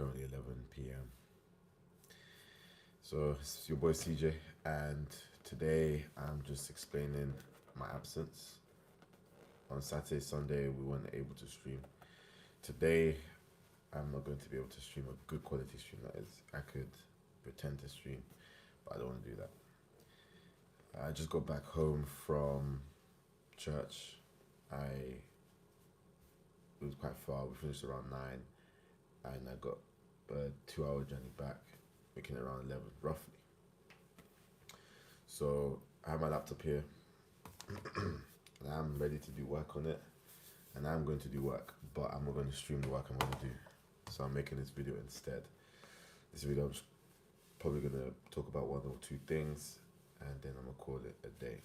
currently 11 p.m. So it's your boy CJ, and today I'm just explaining my absence. On Saturday, Sunday, we weren't able to stream. Today, I'm not going to be able to stream a good quality stream. That is, I could pretend to stream, but I don't want to do that. I just got back home from church. It was quite far. We finished around 9, and I got a 2-hour journey back, making it around 11 roughly. So I have my laptop here and I'm ready to do work on it, and I'm going to do work, but I'm not going to stream the work I'm going to do. So I'm making this video instead. This video I'm probably going to talk about 1 or 2 things, and then I'm going to call it a day.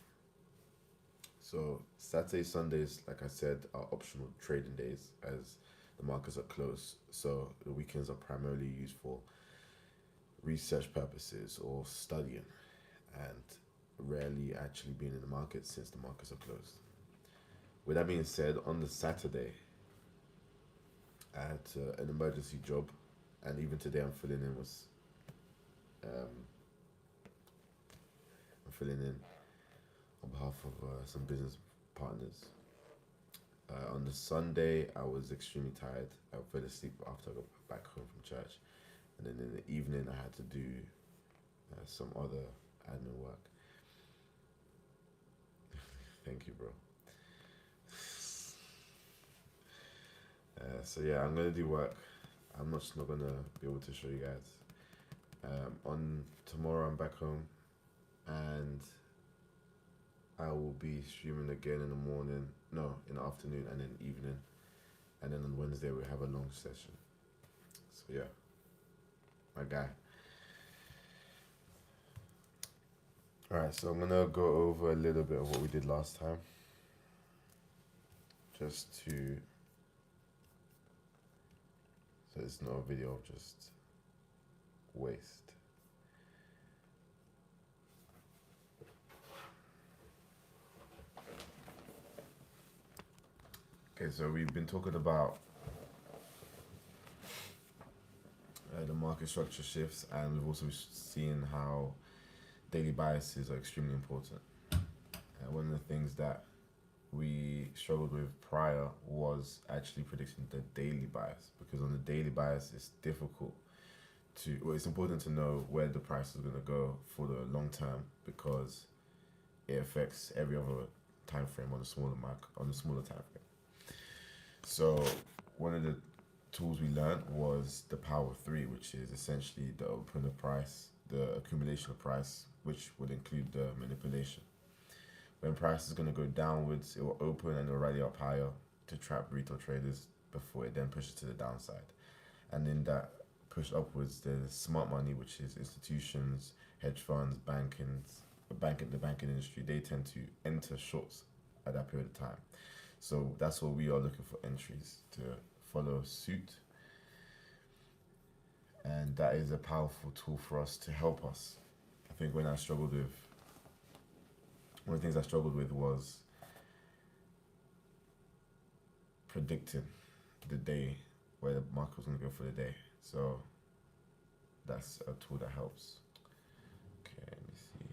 So Saturday, Sundays, like I said, are optional trading days as the markets are closed. So the weekends are primarily used for research purposes or studying, and rarely actually being in the market since the markets are closed. With that being said, on the Saturday, I had an emergency job, and even today I'm filling in on behalf of some business partners. On the Sunday, I was extremely tired. I fell asleep after I got back home from church, and then in the evening I had to do some other admin work. Thank you, bro. So yeah, I'm gonna do work. I'm just not gonna be able to show you guys. On tomorrow, I'm back home, and I will be streaming again in the morning. No, in the afternoon and then evening, and then on Wednesday we have a long session. So yeah, my guy. Alright, so I'm gonna go over a little bit of what we did last time, just to, so it's not a video of just waste. Okay, so we've been talking about the market structure shifts, and we've also seen how daily biases are extremely important. One of the things that we struggled with prior was actually predicting the daily bias, because on the daily bias it's difficult to, well, it's important to know where the price is going to go for the long term, because it affects every other time frame on the smaller time frame. So one of the tools we learned was the power of 3, which is essentially the open of price, the accumulation of price, which would include the manipulation. When price is going to go downwards, it will open and it will rally up higher to trap retail traders before it then pushes to the downside. And in that push upwards, there's smart money, which is institutions, hedge funds, the banking industry. They tend to enter shorts at that period of time. So that's what we are looking for, entries to follow suit. And that is a powerful tool for us to help us. I think one of the things I struggled with was predicting the day where the market was going to go for the day. So that's a tool that helps. Okay, let me see.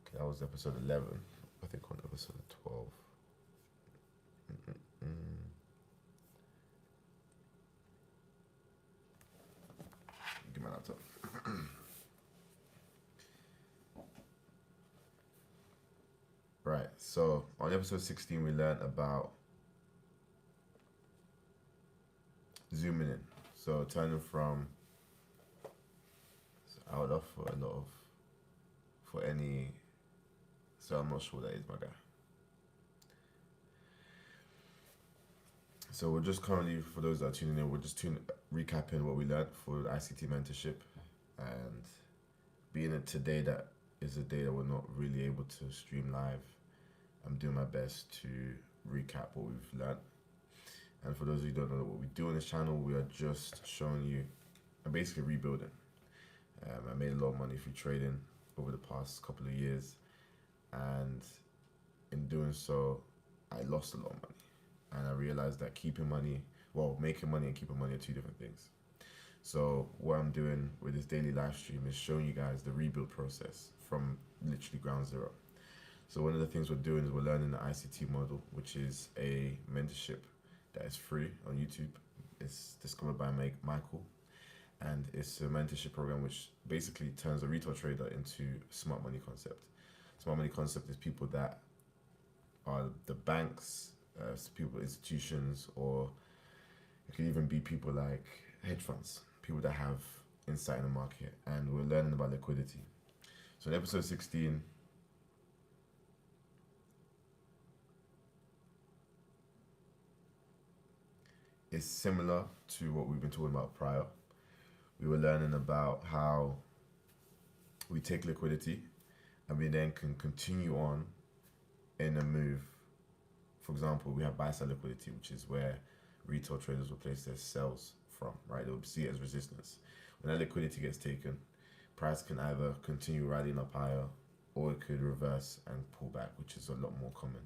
Okay, that was episode 11. I think on episode 12. Give my laptop. Right, so on episode 16 we learned about zooming in. So turning from, so I would offer a lot of, for any, so I'm not sure what that is, my guy. So we're just currently, for those that are tuning in, we're just recapping what we learned for the ICT mentorship, and being it today that is a day that we're not really able to stream live, I'm doing my best to recap what we've learned. And for those of you who don't know what we do on this channel, we are just showing you, I'm basically rebuilding. I made a lot of money through trading over the past couple of years, and in doing so, I lost a lot of money. And I realized that making money and keeping money are two different things. So what I'm doing with this daily live stream is showing you guys the rebuild process from literally ground zero. So one of the things we're doing is we're learning the ICT model, which is a mentorship that is free on YouTube. It's discovered by Michael, and it's a mentorship program which basically turns a retail trader into smart money concept. Smart money concept is people that are the banks, people, institutions, or it could even be people like hedge funds, people that have insight in the market, and we're learning about liquidity. So in episode 16, it's similar to what we've been talking about prior. We were learning about how we take liquidity and we then can continue on in a move. For example, we have buy side liquidity, which is where retail traders will place their sells from, right? They'll see it as resistance. When that liquidity gets taken, price can either continue rallying up higher or it could reverse and pull back, which is a lot more common.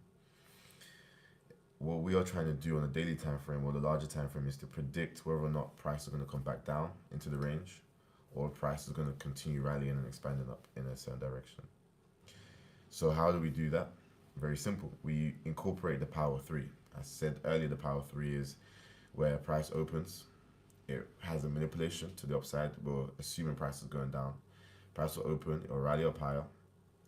What we are trying to do on a daily time frame or the larger time frame is to predict whether or not price is going to come back down into the range or price is going to continue rallying and expanding up in a certain direction. So how do we do that? Very simple. We incorporate the power of three. As I said earlier, the power of three is where price opens, it has a manipulation to the upside. We're assuming price is going down. Price will open, it will rally up higher.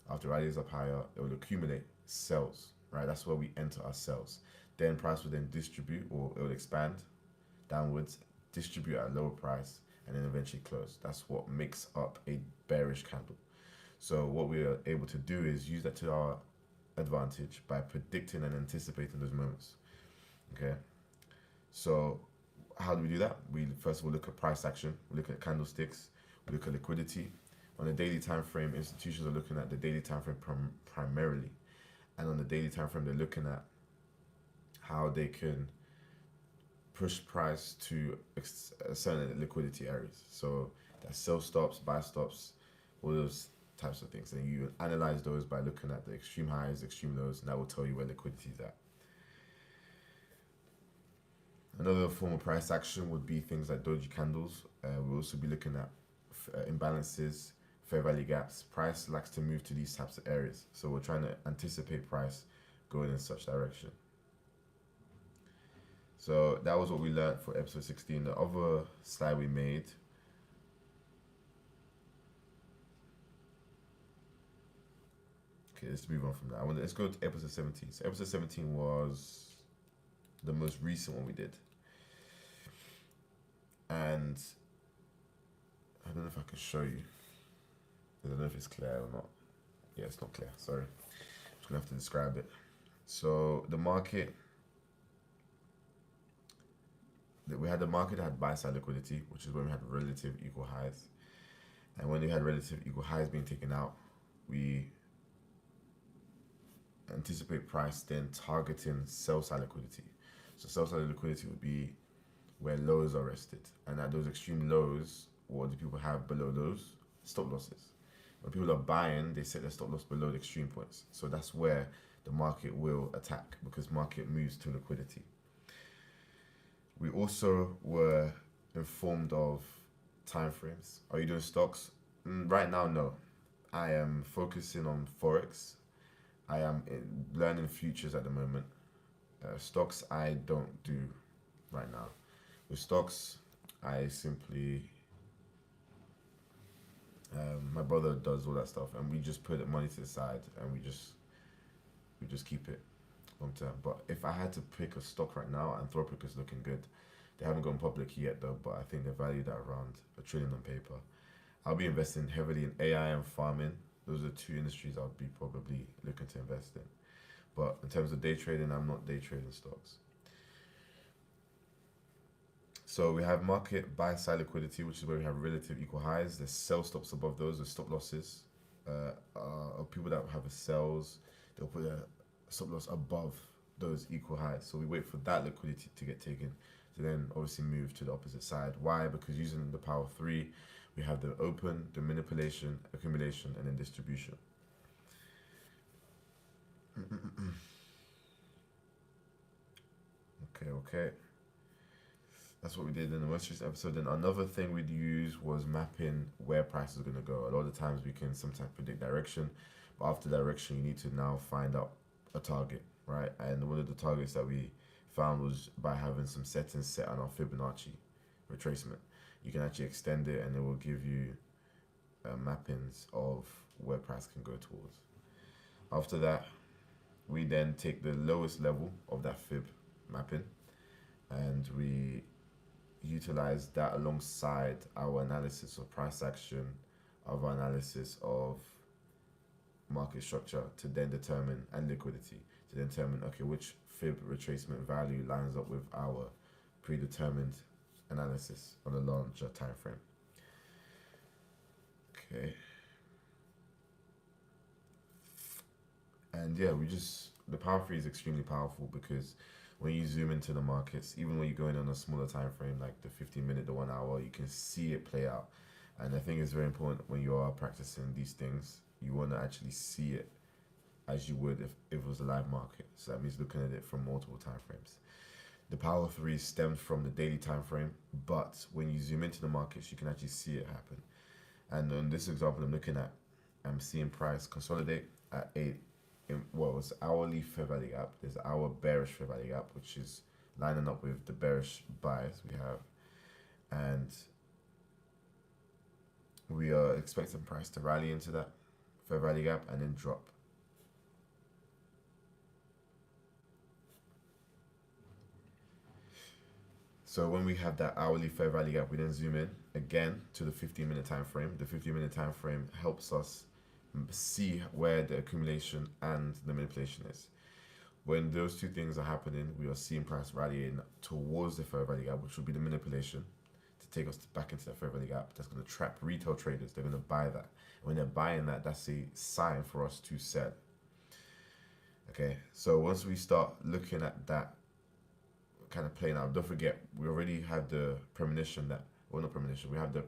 After rallies up higher, it will accumulate sells, right? That's where we enter our sells. Then price will then distribute, or it will expand downwards, distribute at a lower price, and then eventually close. That's what makes up a bearish candle. So what we are able to do is use that to our advantage by predicting and anticipating those moments. Okay. So how do we do that? We first of all look at price action, we look at candlesticks, we look at liquidity. On a daily time frame, institutions are looking at the daily time frame primarily. And on the daily time frame, they're looking at how they can push price to certain liquidity areas. So that's sell stops, buy stops, all those types of things. And you analyze those by looking at the extreme highs, extreme lows, and that will tell you where liquidity is at. Another form of price action would be things like doji candles. We'll also be looking at imbalances, fair value gaps. Price likes to move to these types of areas. So we're trying to anticipate price going in such direction. So that was what we learned for episode 16. The other slide we made let's move on from that. Let's go to episode 17. So episode 17 was the most recent one we did. And I don't know if I can show you. I don't know if it's clear or not. Yeah, it's not clear. Sorry. I'm just going to have to describe it. So the market, we had the market that had buy side liquidity, which is when we had relative equal highs. And when we had relative equal highs being taken out, we anticipate price then targeting sell side liquidity. So sell side liquidity would be where lows are rested, and at those extreme lows, what do people have below those? Stop losses. When people are buying, they set their stop loss below the extreme points. So that's where the market will attack, because market moves to liquidity. We also were informed of time frames. Are you doing stocks? Right now, no. I am focusing on Forex. I am learning futures at the moment. Stocks I don't do right now. With stocks, I simply, my brother does all that stuff, and we just put the money to the side, and we just keep it long term. But if I had to pick a stock right now, Anthropic is looking good. They haven't gone public yet though, but I think they're valued at around $1 trillion on paper. I'll be investing heavily in AI and farming. Those are two industries I'll be probably looking to invest in. But in terms of day trading, I'm not day trading stocks. So we have market buy side liquidity, which is where we have relative equal highs. There's sell stops above those, there's stop losses. People that have a sells, they'll put a stop loss above those equal highs. So we wait for that liquidity to get taken to then obviously move to the opposite side. Why? Because using the power of three, we have the open, the manipulation, accumulation, and then distribution. Okay. That's what we did in the most recent episode. Then another thing we'd use was mapping where price is going to go. A lot of the times we can sometimes predict direction, but after direction, you need to now find out a target, right? And one of the targets that we found was by having some settings set on our Fibonacci retracement. You can actually extend it, and it will give you mappings of where price can go towards. After that, we then take the lowest level of that fib mapping, and we utilize that alongside our analysis of price action, of our analysis of market structure to then determine, and liquidity, to then determine, okay, which fib retracement value lines up with our predetermined analysis on a larger time frame. Okay. And yeah, the Power 3 is extremely powerful because when you zoom into the markets, even when you go in on a smaller time frame, like the 15-minute, the 1 hour, you can see it play out. And I think it's very important when you are practicing these things, you want to actually see it as you would if it was a live market. So that means looking at it from multiple time frames. The Power 3 stems from the daily time frame, but when you zoom into the markets, you can actually see it happen. And on this example I'm looking at, I'm seeing price consolidate at it's hourly fair value gap. There's our bearish fair value gap, which is lining up with the bearish bias we have. And we are expecting price to rally into that fair value gap and then drop. So when we have that hourly fair value gap, we then zoom in again to the 15-minute time frame. The 15-minute time frame helps us see where the accumulation and the manipulation is. When those two things are happening, we are seeing price rallying towards the fair value gap, which will be the manipulation to take us back into that fair value gap. That's going to trap retail traders. They're going to buy that. When they're buying that, that's a sign for us to sell. Okay, so once we start looking at that kind of playing out, don't forget, we already had the premonition that, well, not premonition, we have the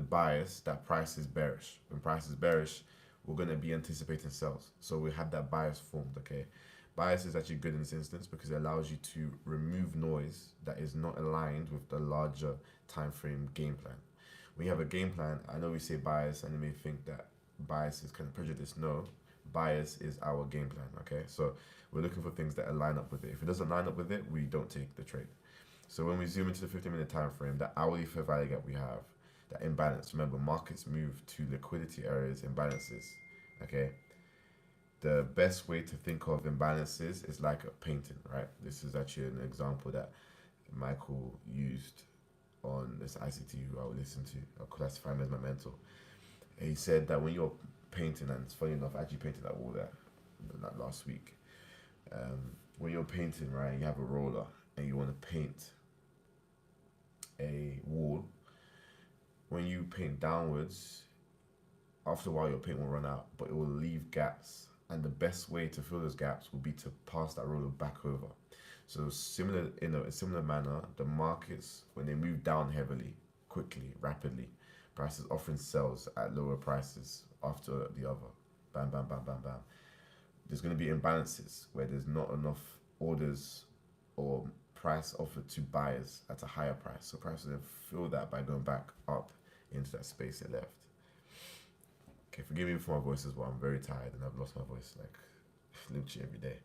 bias that price is bearish. When price is bearish, we're going to be anticipating sales. So we have that bias formed, okay? Bias is actually good in this instance because it allows you to remove noise that is not aligned with the larger time frame game plan. When you have a game plan, I know we say bias and you may think that bias is kind of prejudice. No, bias is our game plan, okay? So we're looking for things that align up with it. If it doesn't line up with it, we don't take the trade. So when we zoom into the 15-minute time frame, that hourly fair value gap we have, that imbalance. Remember, markets move to liquidity areas, imbalances. Okay. The best way to think of imbalances is like a painting, right? This is actually an example that Michael used on this ICT who I would listen to, or classify him as my mentor. He said that when you're painting, and it's funny enough, I actually painted that wall there like last week. When you're painting, right, you have a roller and you want to paint a wall. When you paint downwards, after a while your paint will run out, but it will leave gaps. And the best way to fill those gaps will be to pass that roller back over. So in a similar manner, the markets, when they move down heavily, quickly, rapidly, prices often sells at lower prices after the other. Bam, bam, bam, bam, bam. There's going to be imbalances where there's not enough orders or price offered to buyers at a higher price. So prices then fill that by going back up into that space it left. Okay, forgive me for my voice as well. I'm very tired and I've lost my voice like literally every day.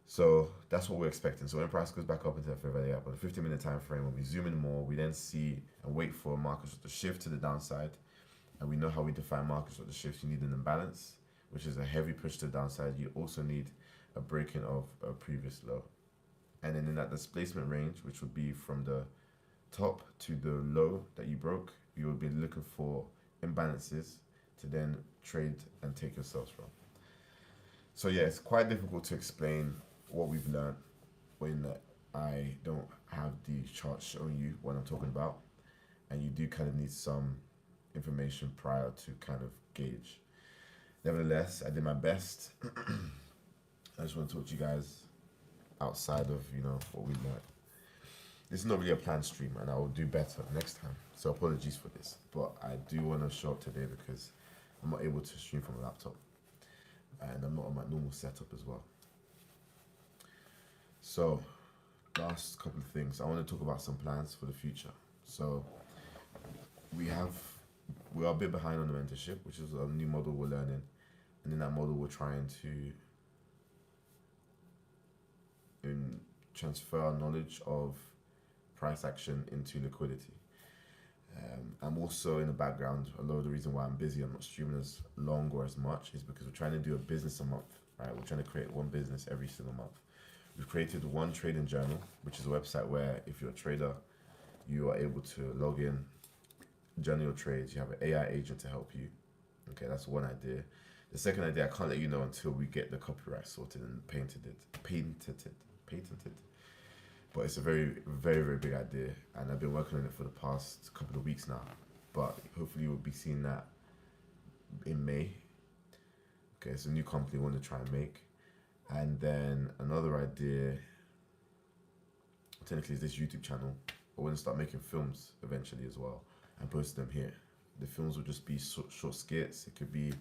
So that's what we're expecting. So when price goes back up into that fair value gap on the 15-minute time frame, when we zoom in more, we then see and wait for markets to shift to the downside. And we know how we define markets with the shifts. You need an imbalance, which is a heavy push to the downside. You also need a breaking of a previous low. And then in that displacement range, which would be from the top to the low that you broke, you will be looking for imbalances to then trade and take yourselves from. So yeah, it's quite difficult to explain what we've learned when I don't have the chart showing you what I'm talking about, and you do kind of need some information prior to kind of gauge. Nevertheless, I did my best. I just want to talk to you guys outside of what we learned. This is not really a planned stream, and I will do better next time. So apologies for this, but I do want to show up today because I'm not able to stream from a laptop, and I'm not on my normal setup as well. So, last couple of things. I want to talk about some plans for the future. So, we have we are a bit behind on the mentorship, which is a new model we're learning, and in that model we're trying to transfer our knowledge of price action into liquidity. I'm also in the background. A lot of the reason why I'm busy, I'm not streaming as long or as much, is because we're trying to do a business a month. Right, we're trying to create one business every single month. We've created one trading journal, which is a website where if you're a trader, you are able to log in, journal your trades. You have an AI agent to help you. Okay, that's one idea. The second idea, I can't let you know until we get the copyright sorted and patented. But it's a very, very, very big idea, and I've been working on it for the past couple of weeks now. But hopefully, we'll be seeing that in May. Okay, it's a new company we want to try and make, and then another idea. Technically, is this YouTube channel. I want to start making films eventually as well, and post them here. The films will just be short skits. It could be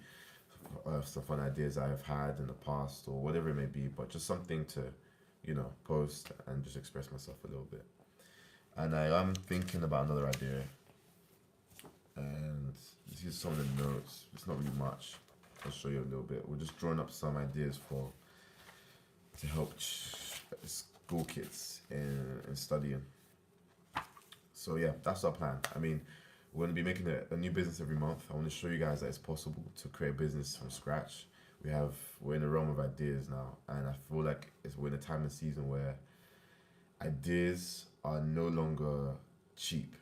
some fun ideas I've had in the past or whatever it may be, but just something to, post and just express myself a little bit. And I am thinking about another idea, and this is some of the notes. It's not really much. I'll show you a little bit. We're just drawing up some ideas to help school kids in studying. So yeah, that's our plan. I mean, we're going to be making a new business every month. I want to show you guys that it's possible to create a business from scratch. We're in the realm of ideas now, and I feel like we're in a time and season where ideas are no longer cheap.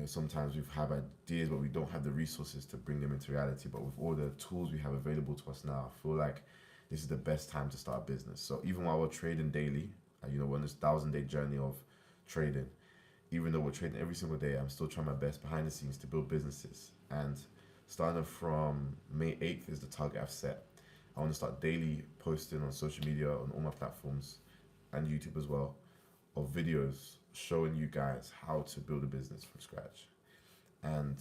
Sometimes we have ideas, but we don't have the resources to bring them into reality. But with all the tools we have available to us now, I feel like this is the best time to start a business. So even while we're trading daily, we're on this 1,000-day journey of trading. Even though we're trading every single day, I'm still trying my best behind the scenes to build businesses. And starting from May 8th is the target I've set. I want to start daily posting on social media, on all my platforms, and YouTube as well, of videos showing you guys how to build a business from scratch. And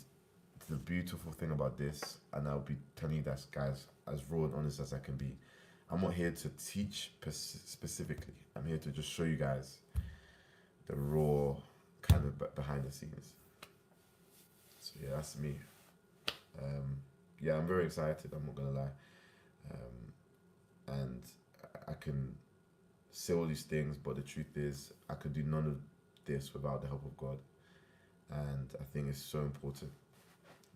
the beautiful thing about this, and I'll be telling you that, guys, as raw and honest as I can be, I'm not here to teach specifically. I'm here to just show you guys the raw kind of behind the scenes. So yeah, that's me. I'm very excited, I'm not gonna lie. And I can say all these things, but the truth is I could do none of this without the help of God. And I think it's so important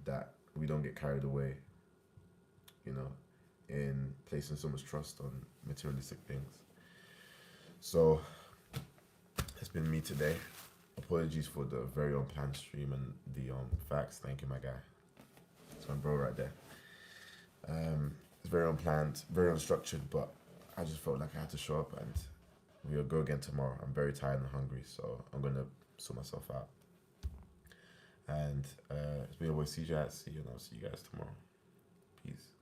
that we don't get carried away, in placing so much trust on materialistic things. So it's been me today. Apologies for the very unplanned stream and the facts. Thank you, my guy. It's my bro right there. It's very unplanned, very unstructured, but I just felt like I had to show up, and we'll go again tomorrow. I'm very tired and hungry, so I'm gonna sort myself out. And it's been your boy CJ. See you, and I'll see you guys tomorrow. Peace.